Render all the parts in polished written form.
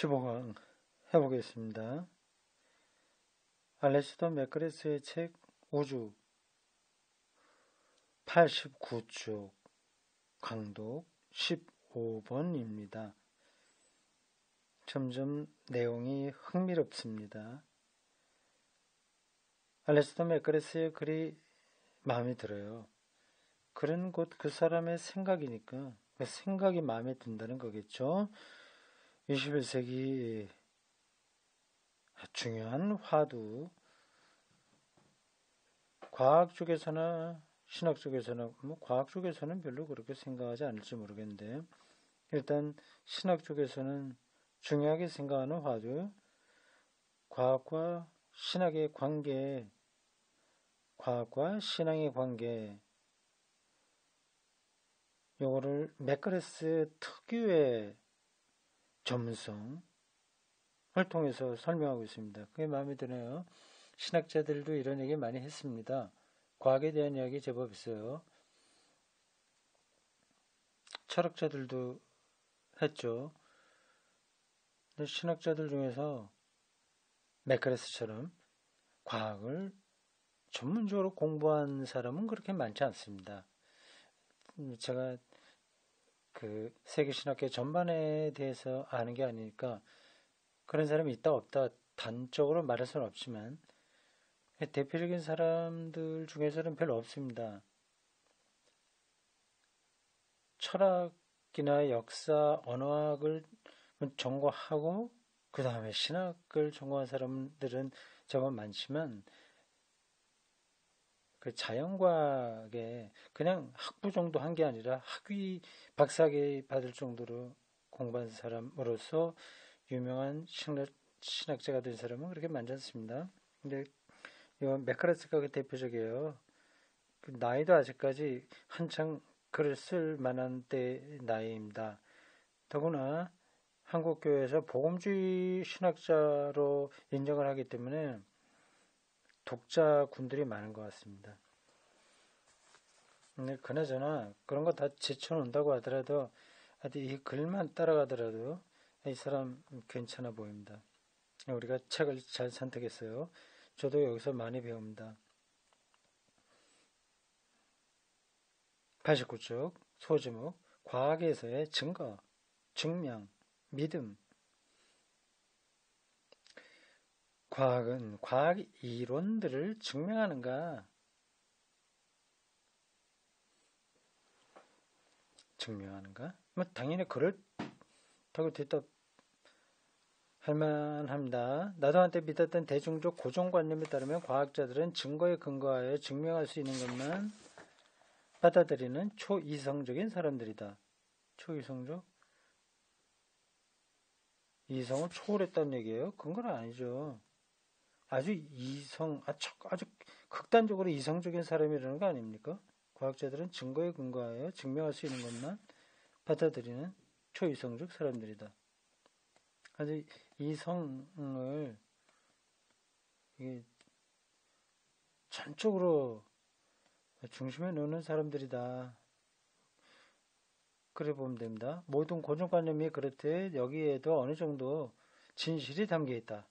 15강 해보겠습니다. 알레스더 맥그레스의 책 우주 89쪽 강독 15번입니다. 점점 내용이 흥미롭습니다. 알레스더 맥그레스의 글이 마음에 들어요. 글은 곧 그 사람의 생각이니까 그 생각이 마음에 든다는 거겠죠. 21세기 중요한 화두, 과학 쪽에서나 신학 쪽에서나, 과학 쪽에서는 별로 그렇게 생각하지 않을지 모르겠는데, 일단 신학 쪽에서는 중요하게 생각하는 화두, 과학과 신학의 관계, 과학과 신앙의 관계, 요거를 맥그레스 특유의 전문성을 통해서 설명하고 있습니다. 그게 마음에 드네요. 신학자들도 이런 얘기 많이 했습니다. 과학에 대한 이야기 제법 있어요. 철학자들도 했죠. 근데 신학자들 중에서 맥그레스처럼 과학을 전문적으로 공부한 사람은 그렇게 많지 않습니다. 제가 그 세계 신학계 전반에 대해서 아는 게 아니니까 그런 사람이 있다 없다 단적으로 말할 수는 없지만 대표적인 사람들 중에서는 별로 없습니다. 철학이나 역사, 언어학을 전공하고 그 다음에 신학을 전공한 사람들은 제법 많지만 그 자연과학에 그냥 학부 정도 한 게 아니라 학위, 박사학위 받을 정도로 공부한 사람으로서 유명한 신학자가 된 사람은 그렇게 많지 않습니다. 근데 이건 맥카레스가 그 대표적이에요. 그 나이도 아직까지 한창 글을 쓸 만한 때 나이입니다. 더구나 한국교회에서 복음주의 신학자로 인정을 하기 때문에 독자군들이 많은 것 같습니다. 근데 그나저나 그런 거 다 제쳐놓는다고 하더라도 이 글만 따라가더라도 이 사람 괜찮아 보입니다. 우리가 책을 잘 선택했어요. 저도 여기서 많이 배웁니다. 89쪽 소제목 과학에서의 증거, 증명, 믿음. 과학은 과학 이론들을 증명하는가? 증명하는가? 당연히 그렇다고 대답할 만합니다. 나도 한때 믿었던 대중적 고정관념에 따르면 과학자들은 증거에 근거하여 증명할 수 있는 것만 받아들이는 초이성적인 사람들이다. 초이성적? 이성을 초월했다는 얘기예요? 그건 건 아니죠. 아주 극단적으로 이성적인 사람이라는 거 아닙니까? 과학자들은 증거에 근거하여 증명할 수 있는 것만 받아들이는 초이성적 사람들이다. 아주 이성을 이게 전적으로 중심에 놓는 사람들이다. 그래 보면 됩니다. 모든 고정관념이 그렇듯 여기에도 어느 정도 진실이 담겨 있다.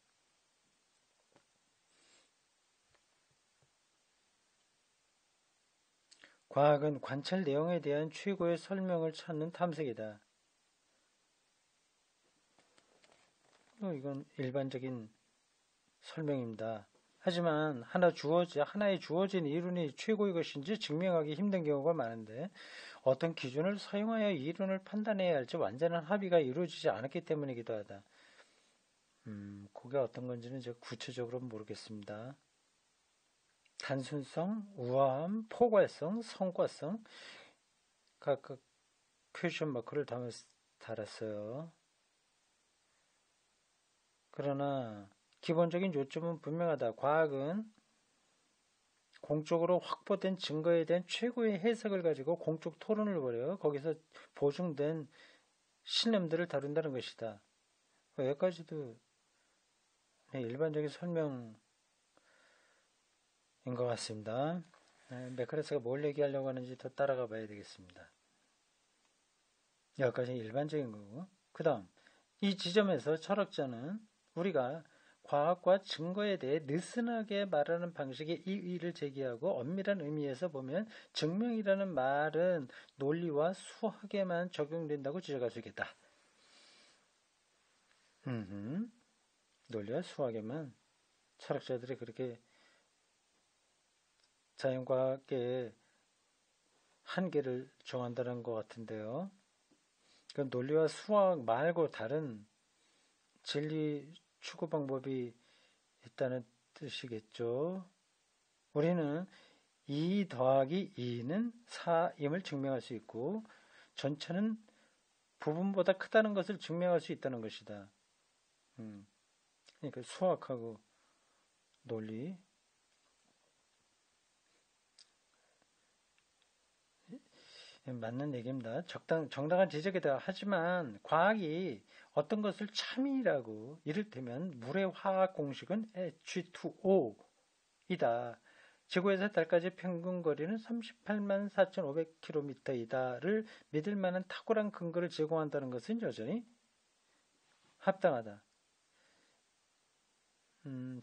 과학은 관찰 내용에 대한 최고의 설명을 찾는 탐색이다. 이건 일반적인 설명입니다. 하지만 하나의 주어진 이론이 최고의 것인지 증명하기 힘든 경우가 많은데 어떤 기준을 사용하여 이론을 판단해야 할지 완전한 합의가 이루어지지 않았기 때문이기도 하다. 그게 어떤 건지는 제가 구체적으로 모르겠습니다. 단순성, 우아함, 포괄성, 성과성 각각 퀘스천 마크를 달았어요. 그러나 기본적인 요점은 분명하다. 과학은 공적으로 확보된 증거에 대한 최고의 해석을 가지고 공적 토론을 벌여요. 거기서 보증된 신념들을 다룬다는 것이다. 여기까지도 일반적인 설명인 것 같습니다. 맥카레스가 뭘 얘기하려고 하는지 더 따라가 봐야 되겠습니다. 여기까지 일반적인 거고, 그 다음 이 지점에서 철학자는 우리가 과학과 증거에 대해 느슨하게 말하는 방식의 이의를 제기하고 엄밀한 의미에서 보면 증명이라는 말은 논리와 수학에만 적용된다고 지적할 수 있겠다. 논리와 수학에만 철학자들이 그렇게 자연과학의 한계를 정한다는 것 같은데요. 그 논리와 수학 말고 다른 진리 추구 방법이 있다는 뜻이겠죠. 우리는 2 더하기 2는 4임을 증명할 수 있고 전체는 부분보다 크다는 것을 증명할 수 있다는 것이다. 그러니까 수학하고 논리 맞는 얘기입니다. 정당한 지적이다. 하지만 과학이 어떤 것을 참이라고 이를테면 물의 화학 공식은 H2O이다. 지구에서 달까지 평균 거리는 38만 4,500km이다를 믿을 만한 탁월한 근거를 제공한다는 것은 여전히 합당하다.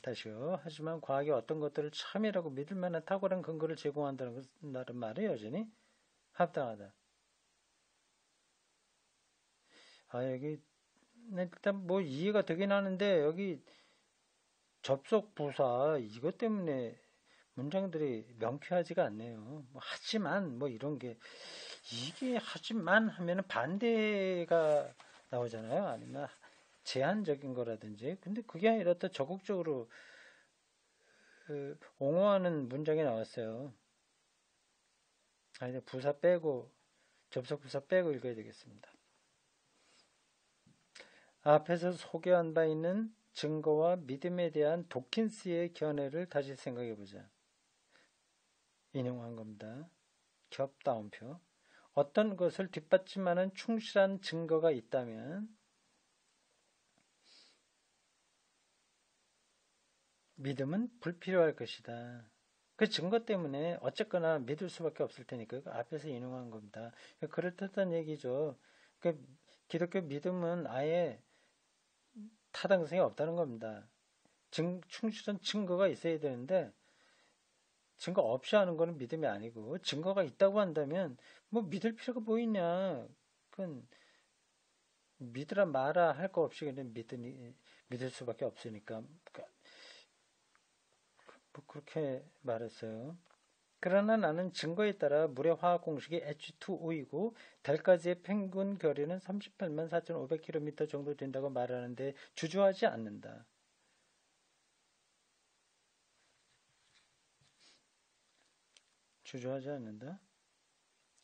다시요. 하지만 과학이 어떤 것들을 참이라고 믿을 만한 탁월한 근거를 제공한다는 말은 여전히 합당하다. 여기 일단 뭐 이해가 되긴 하는데 여기 접속 부사 이것 때문에 문장들이 명쾌하지가 않네요. 뭐 하지만 뭐 이런 게 이게 하지만 하면은 반대가 나오잖아요. 아니면 제한적인 거라든지. 근데 그게 아니라 또 적극적으로 옹호하는 문장이 나왔어요. 이제 부사 빼고 접속 부사 빼고 읽어야 되겠습니다. 앞에서 소개한 바 있는 증거와 믿음에 대한 도킨스의 견해를 다시 생각해 보자. 인용한 겁니다. 겹 다운표. 어떤 것을 뒷받침하는 충실한 증거가 있다면 믿음은 불필요할 것이다. 그 증거 때문에 어쨌거나 믿을 수밖에 없을 테니까 앞에서 인용한 겁니다. 그럴듯한 얘기죠. 그 기독교 믿음은 아예 타당성이 없다는 겁니다. 충실한 증거가 있어야 되는데 증거 없이 하는 거는 믿음이 아니고 증거가 있다고 한다면 뭐 믿을 필요가 뭐 있냐. 그건 믿으라 마라 할 거 없이 그냥 믿을 수밖에 없으니까 뭐 그렇게 말했어요. 그러나 나는 증거에 따라 물의 화학 공식이 H2O이고 달까지의 평균 거리는 38만 4,500km 정도 된다고 말하는데 주저하지 않는다. 주저하지 않는다.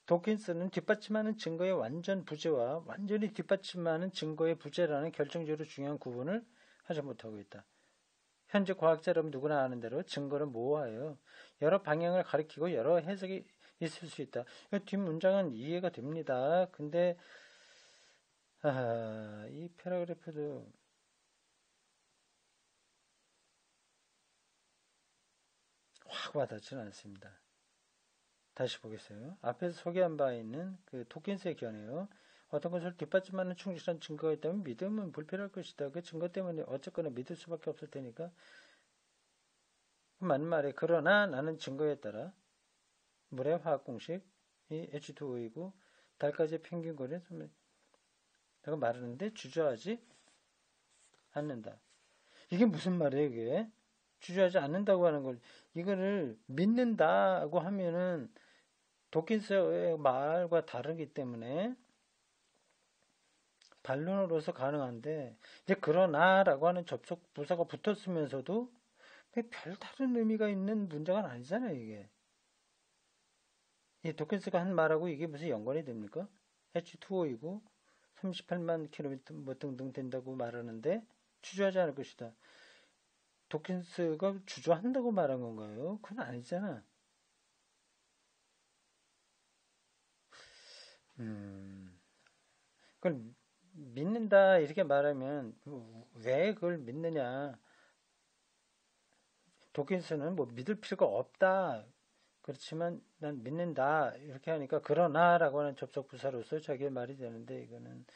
도킨스는 뒷받침하는 증거의 완전 부재와 완전히 뒷받침하는 증거의 부재라는 결정적으로 중요한 구분을 하지 못하고 있다. 현재 과학자라면 누구나 아는 대로 증거는 모호하여 여러 방향을 가리키고 여러 해석이 있을 수 있다. 뒷문장은 이해가 됩니다. 근데 이 패러그래프도 확 와닿지는 않습니다. 다시 보겠어요. 앞에서 소개한 바 있는 그 토킨스의 견해요. 어떤 것을 뒷받침하는 충실한 증거가 있다면 믿음은 불필요할 것이다. 그 증거 때문에 어쨌거나 믿을 수밖에 없을 테니까. 맞는 말이에요. 그러나 나는 증거에 따라 물의 화학 공식이 H2O이고 달까지의 평균 거리는 내가 말하는데 주저하지 않는다. 이게 무슨 말이에요, 이게? 주저하지 않는다고 하는 걸 이거를 믿는다고 하면은 도킨스의 말과 다르기 때문에 반론으로서 가능한데 이제 그러나라고 하는 접속 부사가 붙었으면서도 별다른 의미가 있는 문장은 아니잖아요, 이게. 이 도킨스가 한 말하고 이게 무슨 연관이 됩니까? H2O이고 38만 킬로미터 뭐 등등 된다고 말하는데 주저하지 않을 것이다. 도킨스가 주저한다고 말한 건가요? 그건 아니잖아. 그걸 믿는다 이렇게 말하면 왜 그걸 믿느냐? 도킨스는 뭐 믿을 필요가 없다. 그렇지만 난 믿는다 이렇게 하니까 그러나라고 하는 접속 부사로서 자기의 말이 되는데 이거는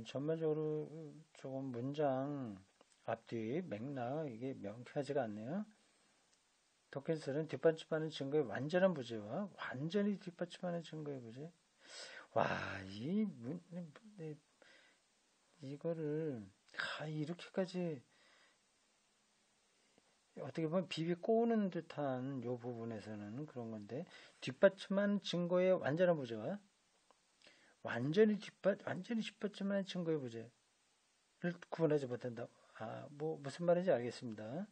전반적으로 조금 문장 앞뒤 맥락 이게 명쾌하지가 않네요. 도킨스는 뒷받침하는 증거의 완전한 부재와 완전히 뒷받침하는 증거의 부재. 와, 이거를 이렇게까지 어떻게 보면 비비 꼬는 듯한 요 부분에서는 그런 건데 뒷받침하는 증거의 완전한 부재와 완전히 뒷받침하는 증거의 부재를 구분하지 못한다. 뭐 무슨 말인지 알겠습니다.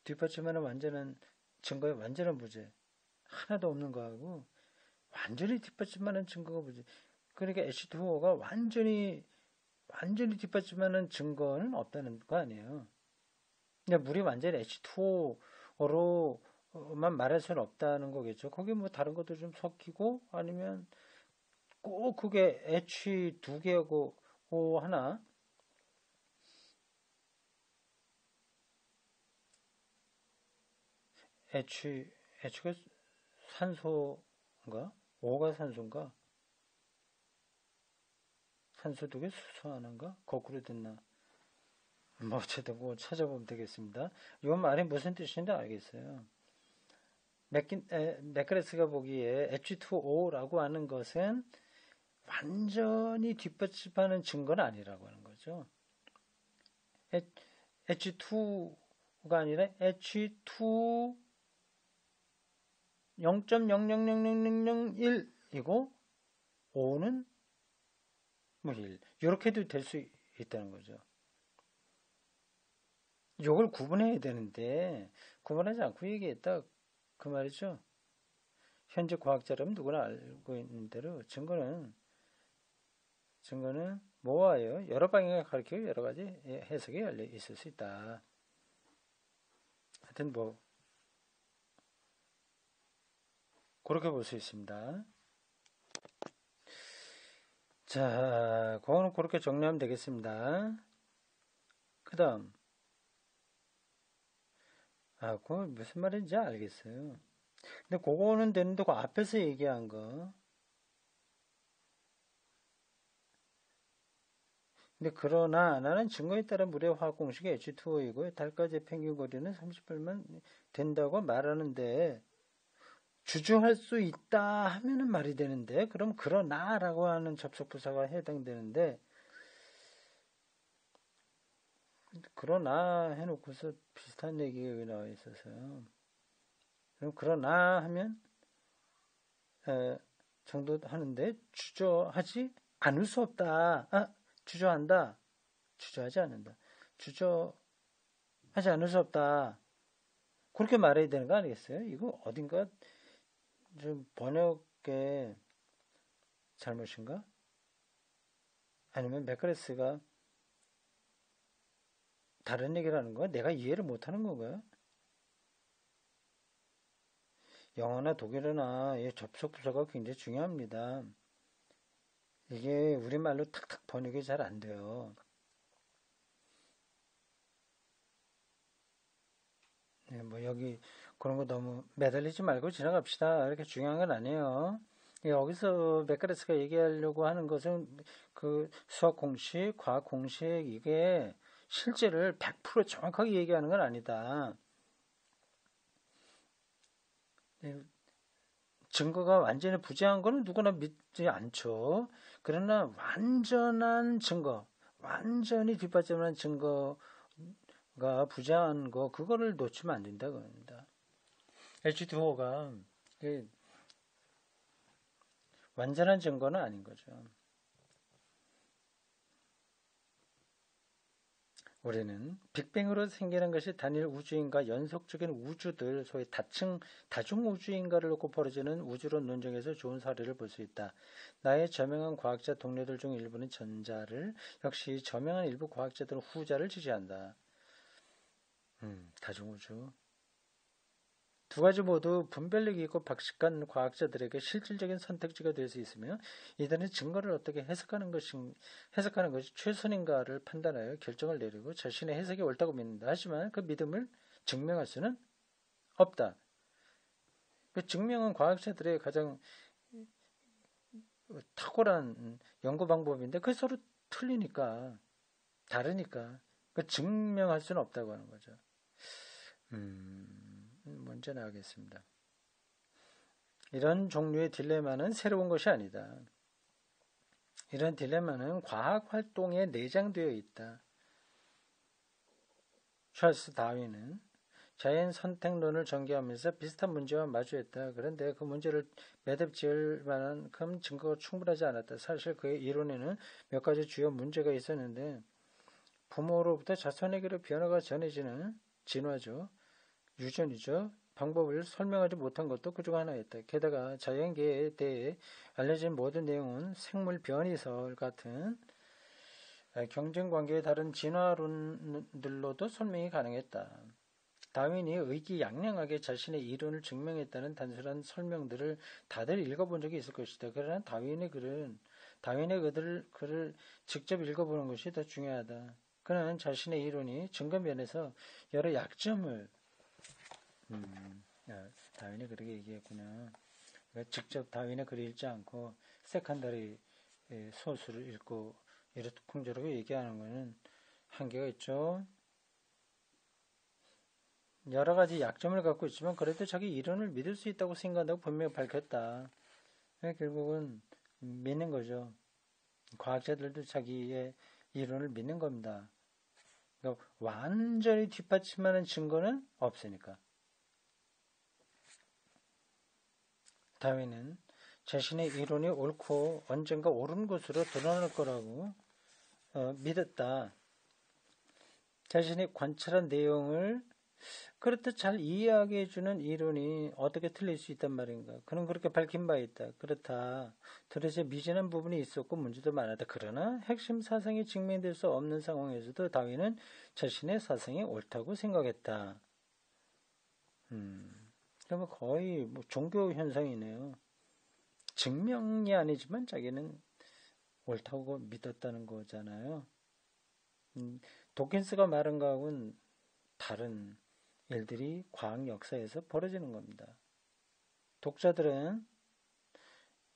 뒷받침하는 완전한 증거의 완전한 부재 하나도 없는 거하고 완전히 뒷받침하는 증거가 부재. 그러니까 H2O가 완전히 뒷받침하는 증거는 없다는 거 아니에요. 근데 물이 완전히 H2O로만 말할 수는 없다는 거겠죠. 거기 뭐 다른 것도 좀 섞이고 아니면 꼭 그게 H 두 개하고 O 하나 H가 산소인가? O가 산소인가? 산소 두 개, 수소 하나인가? 거꾸로 됐나? 뭐 어쨌든 그거 찾아보면 되겠습니다. 이건 말이 무슨 뜻인지 알겠어요. 맥그레스가 보기에 H2O라고 하는 것은 완전히 뒷받침하는 증거는 아니라고 하는 거죠. H2가 아니라 H2 0.000001이고 O는 뭐 1. 이렇게도 될 수 있다는 거죠. 이걸 구분해야 되는데 구분하지 않고 얘기했다 그 말이죠. 현재 과학자라면 누구나 알고 있는 대로 증거는 뭐와요? 여러 방향을 가리키고 여러 가지 해석이 열려 있을 수 있다. 하여튼 뭐 그렇게 볼 수 있습니다. 자, 그거는 그렇게 정리하면 되겠습니다. 그 다음 그거 무슨 말인지 알겠어요. 근데 그거는 되는데 그 앞에서 얘기한 거 근데 그러나 나는 증거에 따른 물의 화학 공식이 H2O이고 달까지 평균 거리는 30분만 된다고 말하는데 주저할 수 있다 하면은 말이 되는데 그럼 그러나라고 하는 접속 부사가 해당되는데 그러나 해놓고서 비슷한 얘기가 나와 있어서요. 그럼 그러나 하면 정도 하는데 주저하지 않을 수 없다. 주저한다. 주저하지 않는다. 주저하지 않을 수 없다. 그렇게 말해야 되는 거 아니겠어요? 이거 어딘가 좀 번역의 잘못인가? 아니면 맥그레스가 다른 얘기를 하는 거야? 내가 이해를 못하는 건가요? 영어나 독일어나 접속 부사가 굉장히 중요합니다. 이게 우리말로 탁탁 번역이 잘 안 돼요. 네, 뭐 여기 그런 거 너무 매달리지 말고 지나갑시다. 이렇게 중요한 건 아니에요. 여기서 맥가레스가 얘기하려고 하는 것은 그 수학 공식, 과학 공식 이게 실제를 100% 정확하게 얘기하는 건 아니다. 증거가 완전히 부재한 거는 누구나 믿지 않죠. 그러나 완전한 증거, 완전히 뒷받침하는 증거가 부재한 거, 그거를 놓치면 안 된다고 합니다. H2O가 완전한 증거는 아닌 거죠. 우리는 빅뱅으로 생기는 것이 단일 우주인과 연속적인 우주들, 소위 다중 우주인가를 놓고 벌어지는 우주론 논쟁에서 좋은 사례를 볼 수 있다. 나의 저명한 과학자 동료들 중 일부는 전자를, 역시 저명한 일부 과학자들은 후자를 지지한다. 다중우주. 두 가지 모두 분별력 있고 박식한 과학자들에게 실질적인 선택지가 될 수 있으며 이들은 증거를 어떻게 해석하는 것이 최선인가를 판단하여 결정을 내리고 자신의 해석이 옳다고 믿는다. 하지만 그 믿음을 증명할 수는 없다. 그 증명은 과학자들의 가장 탁월한 연구 방법인데 그게 서로 틀리니까 다르니까 그 증명할 수는 없다고 하는 거죠. 문제 나가겠습니다. 이런 종류의 딜레마는 새로운 것이 아니다. 이런 딜레마는 과학 활동에 내장되어 있다. 찰스 다윈은 자연 선택론을 전개하면서 비슷한 문제와 마주했다. 그런데 그 문제를 매듭 지을 만한 큰 증거가 충분하지 않았다. 사실 그의 이론에는 몇 가지 주요 문제가 있었는데 부모로부터 자손에게로 변화가 전해지는 진화죠. 유전이죠. 방법을 설명하지 못한 것도 그중 하나였다. 게다가 자연계에 대해 알려진 모든 내용은 생물 변이설 같은 경쟁 관계의 다른 진화론들로도 설명이 가능했다. 다윈이 의기양양하게 자신의 이론을 증명했다는 단순한 설명들을 다들 읽어본 적이 있을 것이다. 그러나 다윈의 글을 직접 읽어보는 것이 더 중요하다. 그는 자신의 이론이 증거면에서 여러 약점을 다윈이 그렇게 얘기했구나. 그러니까 직접 다윈의 글을 읽지 않고 세칸다리 소설을 읽고 이렇쿵저렇게 얘기하는 것은 한계가 있죠. 여러 가지 약점을 갖고 있지만 그래도 자기 이론을 믿을 수 있다고 생각한다고 분명히 밝혔다. 결국은 믿는 거죠. 과학자들도 자기의 이론을 믿는 겁니다. 그러니까 완전히 뒷받침하는 증거는 없으니까. 다윈은 자신의 이론이 옳고 언젠가 옳은 것으로 드러날 거라고 믿었다. 자신이 관찰한 내용을 그렇듯 잘 이해하게 해주는 이론이 어떻게 틀릴 수 있단 말인가. 그는 그렇게 밝힌 바 있다. 그렇다. 도대체 미진한 부분이 있었고 문제도 많았다. 그러나 핵심 사상이 증명될 수 없는 상황에서도 다윈은 자신의 사상이 옳다고 생각했다. 그러면 거의 종교 현상이네요. 증명이 아니지만 자기는 옳다고 믿었다는 거잖아요. 도킨스가 말한 거하고는 다른 일들이 과학 역사에서 벌어지는 겁니다. 독자들은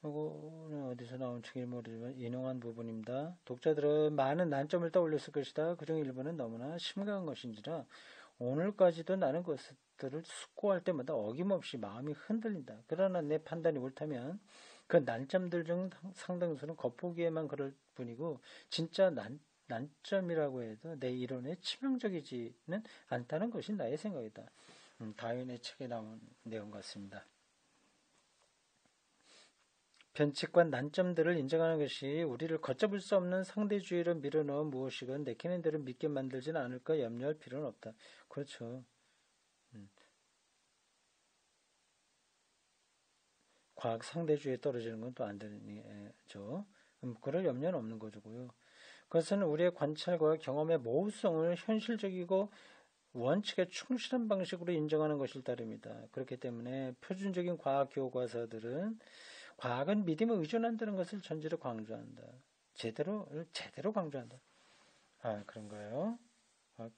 이거는 어디서 나온 책인지 모르지만 인용한 부분입니다. 독자들은 많은 난점을 떠올렸을 것이다. 그중 일부는 너무나 심각한 것인지라 오늘까지도 나는 그것들을 숙고할 때마다 어김없이 마음이 흔들린다. 그러나 내 판단이 옳다면 그 난점들 중 상당수는 겉보기에만 그럴 뿐이고 진짜 난점이라고 해도 내 이론에 치명적이지는 않다는 것이 나의 생각이다. 다윈의 책에 나온 내용 같습니다. 변칙과 난점들을 인정하는 것이 우리를 걷잡을 수 없는 상대주의로 밀어넣은 무엇이건 내키는 대로 믿게 만들지는 않을까 염려할 필요는 없다. 그렇죠. 과학 상대주의에 떨어지는 건 또 안 되죠. 그럴 염려는 없는 거고요. 그것은 우리의 관찰과 경험의 모호성을 현실적이고 원칙에 충실한 방식으로 인정하는 것일 따릅니다. 그렇기 때문에 표준적인 과학 교과서들은 과학은 믿음에 의존한다는 것을 전제로 강조한다. 제대로 강조한다. 그런가요? 과학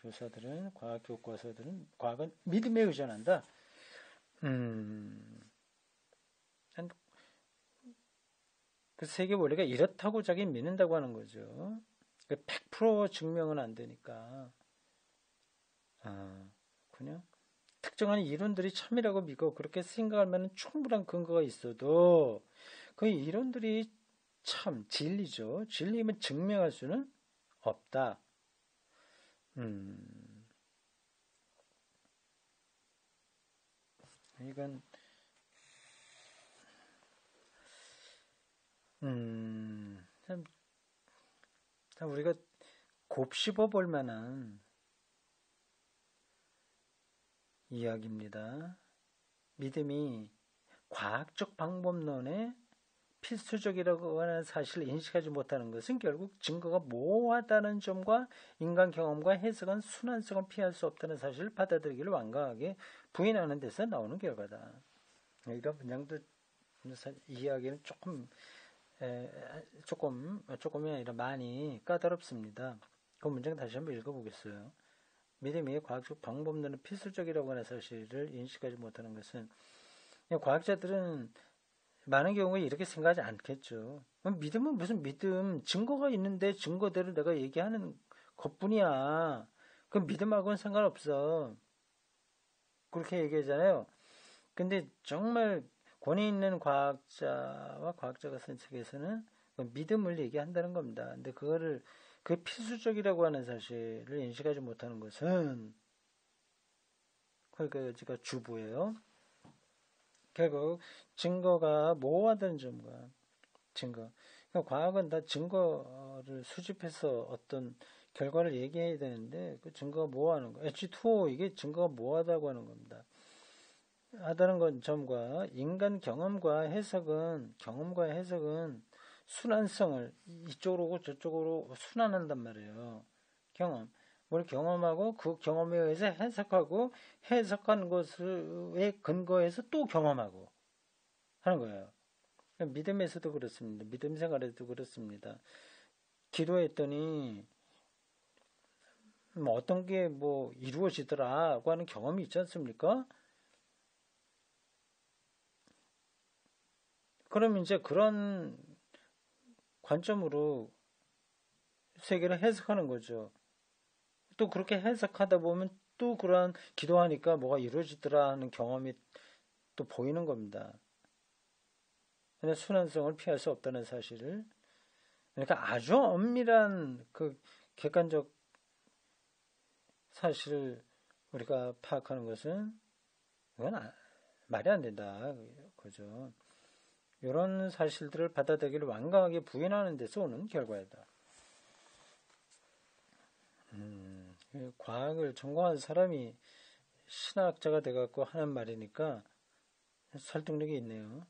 교과서들은 과학은 믿음에 의존한다. 그 세계 원리가 이렇다고 자기 믿는다고 하는 거죠. 100% 증명은 안 되니까. 그냥 특정한 이론들이 참이라고 믿고 그렇게 생각할 만한 충분한 근거가 있어도 그 이론들이 참 진리죠. 진리면 증명할 수는 없다. 이건 참 우리가 곱씹어 볼 만한 이야기입니다. 믿음이 과학적 방법론에 필수적이라고 하는 사실을 인식하지 못하는 것은 결국 증거가 모호하다는 점과 인간 경험과 해석은 순환성을 피할 수 없다는 사실을 받아들이기를 완강하게 부인하는 데서 나오는 결과다. 그러니까 문장도 이야기는 조금이 아니라 많이 까다롭습니다. 그 문장 다시 한번 읽어보겠어요. 믿음이 과학적 방법론은 필수적이라고 하는 사실을 인식하지 못하는 것은 과학자들은 많은 경우에 이렇게 생각하지 않겠죠. 믿음은 무슨 믿음, 증거가 있는데 증거대로 내가 얘기하는 것뿐이야. 그 믿음하고는 상관없어. 그렇게 얘기하잖아요. 근데 정말 권위 있는 과학자와 과학자가 쓴 책에서는 믿음을 얘기한다는 겁니다. 근데 그거를 그 필수적이라고 하는 사실을 인식하지 못하는 것은 거기가 주부예요. 결국 증거가 모호하다는 점과 증거. 그러니까 과학은 다 증거를 수집해서 어떤 결과를 얘기해야 되는데 그 증거가 모호하는 거. H2O 이게 증거가 모호하다고 하는 겁니다. 하다는 건 점과 인간 경험과 해석은 순환성을 이쪽으로 오고 저쪽으로 순환한단 말이에요. 경험. 뭘 경험하고 그 경험에 의해서 해석하고 해석한 것에 근거해서 또 경험하고 하는 거예요. 믿음에서도 그렇습니다. 믿음 생활에도 그렇습니다. 기도했더니 뭐 어떤 게 뭐 이루어지더라고 하는 경험이 있지 않습니까? 그럼 이제 그런 관점으로 세계를 해석하는 거죠. 또 그렇게 해석하다 보면 또 그러한 기도하니까 뭐가 이루어지더라 하는 경험이 또 보이는 겁니다. 근데 순환성을 피할 수 없다는 사실을. 그러니까 아주 엄밀한 그 객관적 사실을 우리가 파악하는 것은 그건 말이 안 된다. 그죠? 이런 사실들을 받아들이기를 완강하게 부인하는 데서 오는 결과이다. 과학을 전공한 사람이 신학자가 돼갖고 하는 말이니까 설득력이 있네요.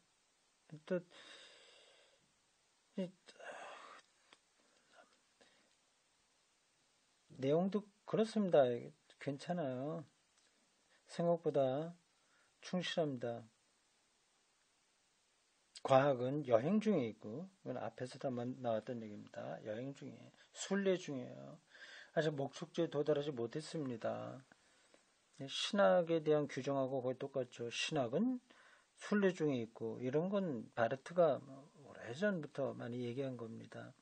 또 내용도 그렇습니다. 괜찮아요. 생각보다 충실합니다. 과학은 여행 중에 있고, 이건 앞에서도 한번 나왔던 얘기입니다. 여행 중에, 순례 중이에요. 아직 목적지에 도달하지 못했습니다. 신학에 대한 규정하고 거의 똑같죠. 신학은 순례 중에 있고, 이런 건 바르트가 오래전부터 많이 얘기한 겁니다.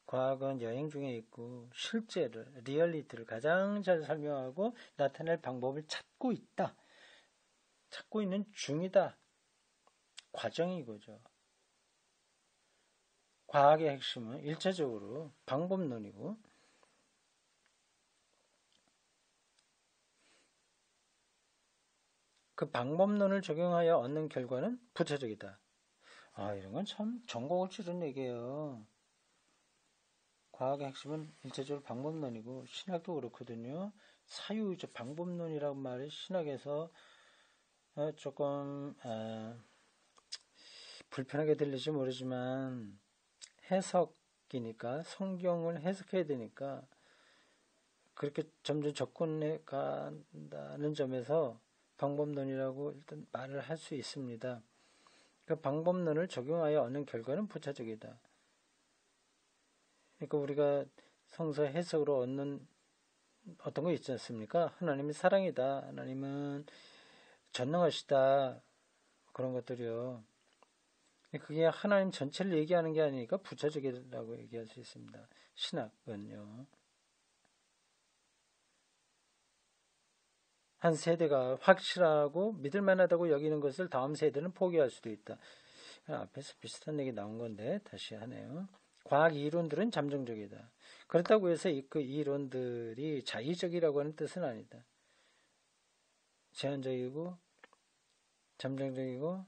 과학은 여행 중에 있고, 실제를, 리얼리티를 가장 잘 설명하고 나타낼 방법을 찾고 있다. 찾고 있는 중이다. 과정이 이거죠. 과학의 핵심은 일차적으로 방법론이고 그 방법론을 적용하여 얻는 결과는 부차적이다. 이런 건 참 전곡을 찌른 얘기예요. 과학의 핵심은 일차적으로 방법론이고 신학도 그렇거든요. 사유적 방법론이라는 말이 신학에서 조금 불편하게 들릴지 모르지만 해석이니까 성경을 해석해야 되니까 그렇게 점점 접근해 간다는 점에서 방법론이라고 일단 말을 할 수 있습니다. 그 방법론을 적용하여 얻는 결과는 부차적이다. 그러니까 우리가 성서 해석으로 얻는 어떤 거 있지 않습니까? 하나님이 사랑이다. 하나님은 전능하시다. 그런 것들이요. 그게 하나님 전체를 얘기하는 게 아니니까 부차적이라고 얘기할 수 있습니다. 신학은요. 한 세대가 확실하고 믿을만하다고 여기는 것을 다음 세대는 포기할 수도 있다. 앞에서 비슷한 얘기 나온 건데 다시 하네요. 과학 이론들은 잠정적이다. 그렇다고 해서 그 이론들이 자의적이라고 하는 뜻은 아니다. 제한적이고 잠정적이고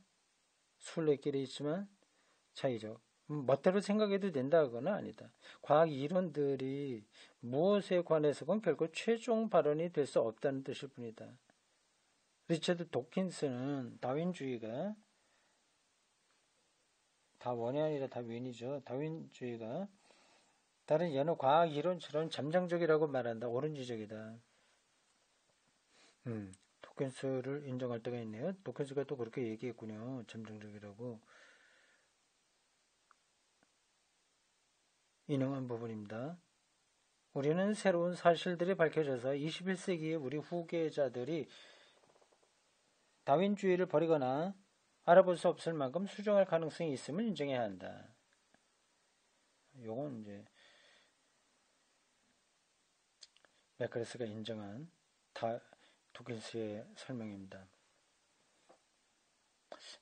순례길이 있지만 자의적. 멋대로 생각해도 된다거나 아니다. 과학 이론들이 무엇에 관해서건 결국 최종 발언이 될 수 없다는 뜻일 뿐이다. 리처드 도킨스는 다윈주의가 다원이 아니라 다윈이죠. 다윈주의가 다른 여러 과학 이론처럼 잠정적이라고 말한다. 오른지적이다. 도킨스를 인정할 때가 있네요. 도킨스가 또 그렇게 얘기했군요. 잠정적이라고. 인용한 부분입니다. 우리는 새로운 사실들이 밝혀져서 21세기의 우리 후계자들이 다윈주의를 버리거나 알아볼 수 없을 만큼 수정할 가능성이 있음을 인정해야 한다. 요건 이제 맥크레스가 인정한 도킨스의 설명입니다.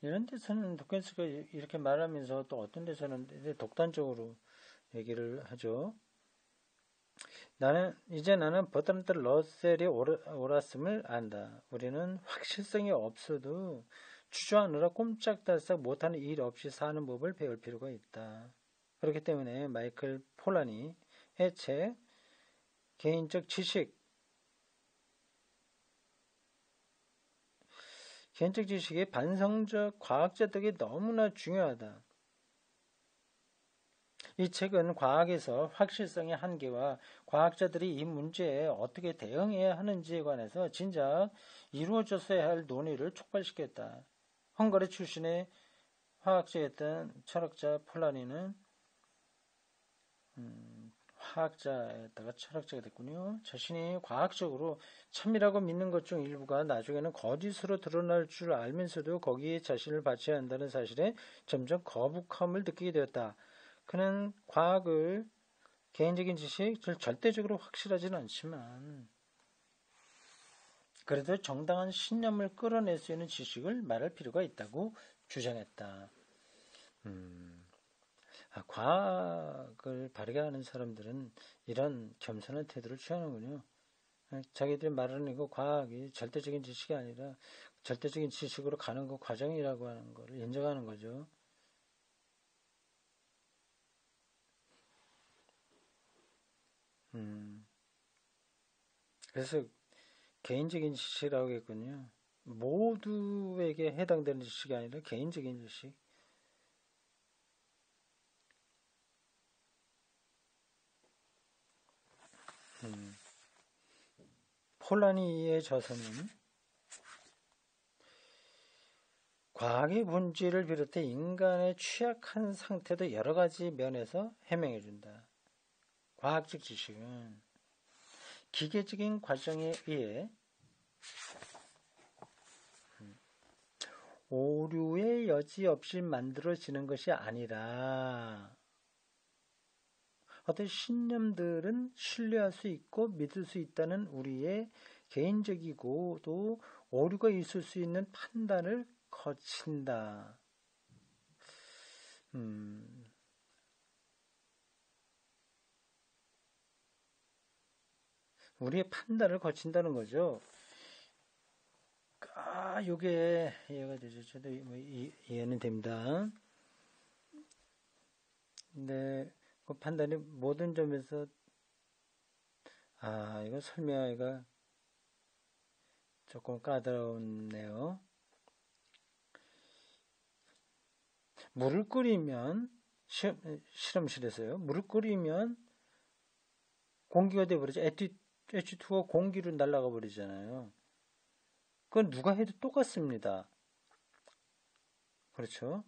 이런 데서는 도킨스가 이렇게 말하면서 또 어떤 데서는 독단적으로 얘기를 하죠. 이제 나는 버트란트 러셀이 옳았음을 안다. 우리는 확실성이 없어도 주저하느라 꼼짝달싹 못하는 일 없이 사는 법을 배울 필요가 있다. 그렇기 때문에 마이클 폴라니의 책 개인적 지식의 반성적 과학자들이 너무나 중요하다. 이 책은 과학에서 확실성의 한계와 과학자들이 이 문제에 어떻게 대응해야 하는지에 관해서 진작 이루어졌어야 할 논의를 촉발시켰다. 헝가리 출신의 화학자였던 철학자 폴라니는 화학자에다가 철학자가 됐군요. 자신이 과학적으로 참이라고 믿는 것 중 일부가 나중에는 거짓으로 드러날 줄 알면서도 거기에 자신을 바쳐야 한다는 사실에 점점 거북함을 느끼게 되었다. 그는 과학을 개인적인 지식, 절대적으로 확실하지는 않지만 그래도 정당한 신념을 끌어낼 수 있는 지식을 말할 필요가 있다고 주장했다. 과학을 바르게 하는 사람들은 이런 겸손한 태도를 취하는군요. 자기들이 말하는 거 과학이 절대적인 지식이 아니라 절대적인 지식으로 가는 거 과정이라고 하는 걸 인정하는 거죠. 그래서 개인적인 지식이라고 했군요. 모두에게 해당되는 지식이 아니라 개인적인 지식. 폴라니의 저서는 과학의 본질을 비롯해 인간의 취약한 상태도 여러 가지 면에서 해명해준다. 과학적 지식은 기계적인 과정에 의해 오류의 여지 없이 만들어지는 것이 아니라 어떤 신념들은 신뢰할 수 있고 믿을 수 있다는 우리의 개인적이고 또 오류가 있을 수 있는 판단을 거친다. 우리의 판단을 거친다는 거죠. 요게 이해가 되죠. 저도 이해는 됩니다. 근데 그 판단이 모든 점에서 이거 설명하기가 조금 까다롭네요. 물을 끓이면 실험실에서요. 물을 끓이면 공기가 돼버리죠. H2O 공기로 날아가 버리잖아요. 그건 누가 해도 똑같습니다. 그렇죠?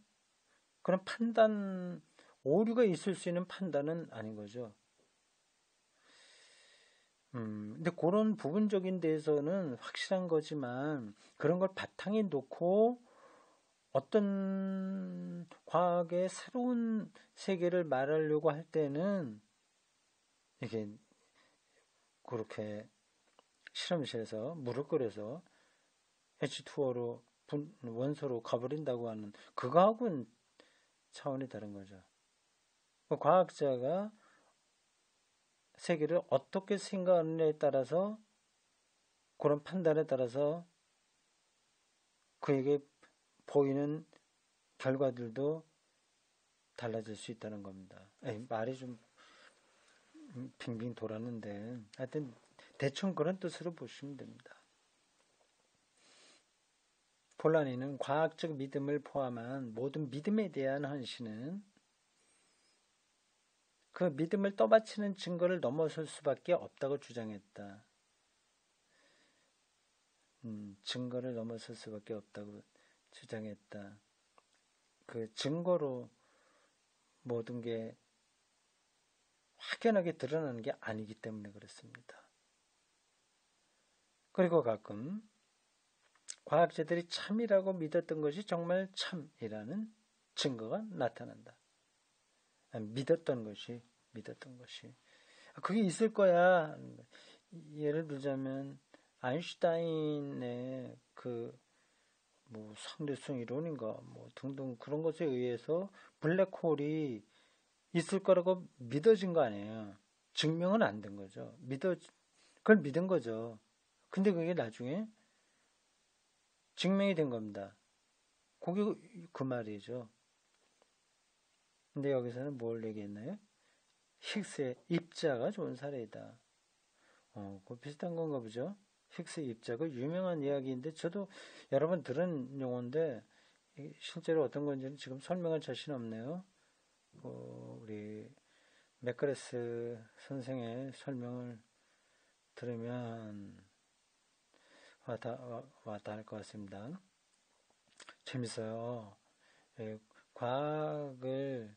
그런 판단, 오류가 있을 수 있는 판단은 아닌 거죠. 근데 그런 부분적인 데에서는 확실한 거지만 그런 걸 바탕에 놓고 어떤 과학의 새로운 세계를 말하려고 할 때는 이게 그렇게 실험실에서 물을 끓여서 H2O로 원소로 가버린다고 하는 그거하고는 차원이 다른 거죠. 과학자가 세계를 어떻게 생각하느냐에 따라서 그런 판단에 따라서 그에게 보이는 결과들도 달라질 수 있다는 겁니다. 말이 좀 빙빙 돌았는데 하여튼 대충 그런 뜻으로 보시면 됩니다. 폴라니는 과학적 믿음을 포함한 모든 믿음에 대한 헌신은 그 믿음을 떠받치는 증거를 넘어설 수밖에 없다고 주장했다. 증거를 넘어설 수밖에 없다고 주장했다. 그 증거로 모든 게 확연하게 드러나는 게 아니기 때문에 그렇습니다. 그리고 가끔 과학자들이 참이라고 믿었던 것이 정말 참이라는 증거가 나타난다. 믿었던 것이. 그게 있을 거야. 예를 들자면, 아인슈타인의 상대성 이론인가, 등등 그런 것에 의해서 블랙홀이 있을 거라고 믿어진 거 아니에요. 증명은 안 된 거죠. 그걸 믿은 거죠. 근데 그게 나중에 증명이 된 겁니다. 그게 그 말이죠. 근데 여기서는 뭘 얘기했나요? 힉스의 입자가 좋은 사례이다. 그 비슷한 건가 보죠. 힉스의 입자, 그 유명한 이야기인데 저도 여러 번 들은 용어인데 실제로 어떤 건지는 지금 설명할 자신 없네요. 우리 맥그레스 선생의 설명을 들으면 왔다 할 것 같습니다. 재밌어요. 예, 과학을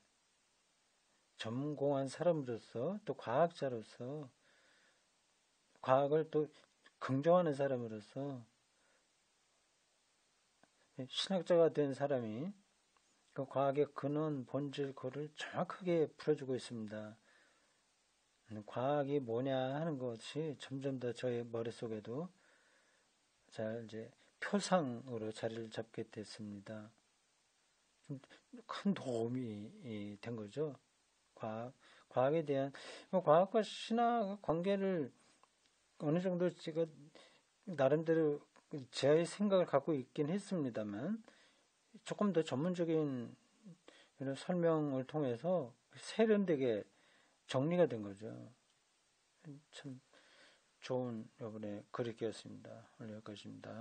전공한 사람으로서 또 과학자로서 과학을 또 긍정하는 사람으로서 신학자가 된 사람이 그 과학의 근원, 본질, 그를 정확하게 풀어주고 있습니다. 과학이 뭐냐 하는 것이 점점 더 저의 머릿속에도 잘 이제 표상으로 자리를 잡게 됐습니다. 좀 큰 도움이 된 거죠. 과학에 대한, 과학과 신학 관계를 어느 정도 제가 나름대로 제 생각을 갖고 있긴 했습니다만, 조금 더 전문적인 이런 설명을 통해서 세련되게 정리가 된 거죠. 참 좋은 이번에 글읽기였습니다. 오늘 여기까지입니다.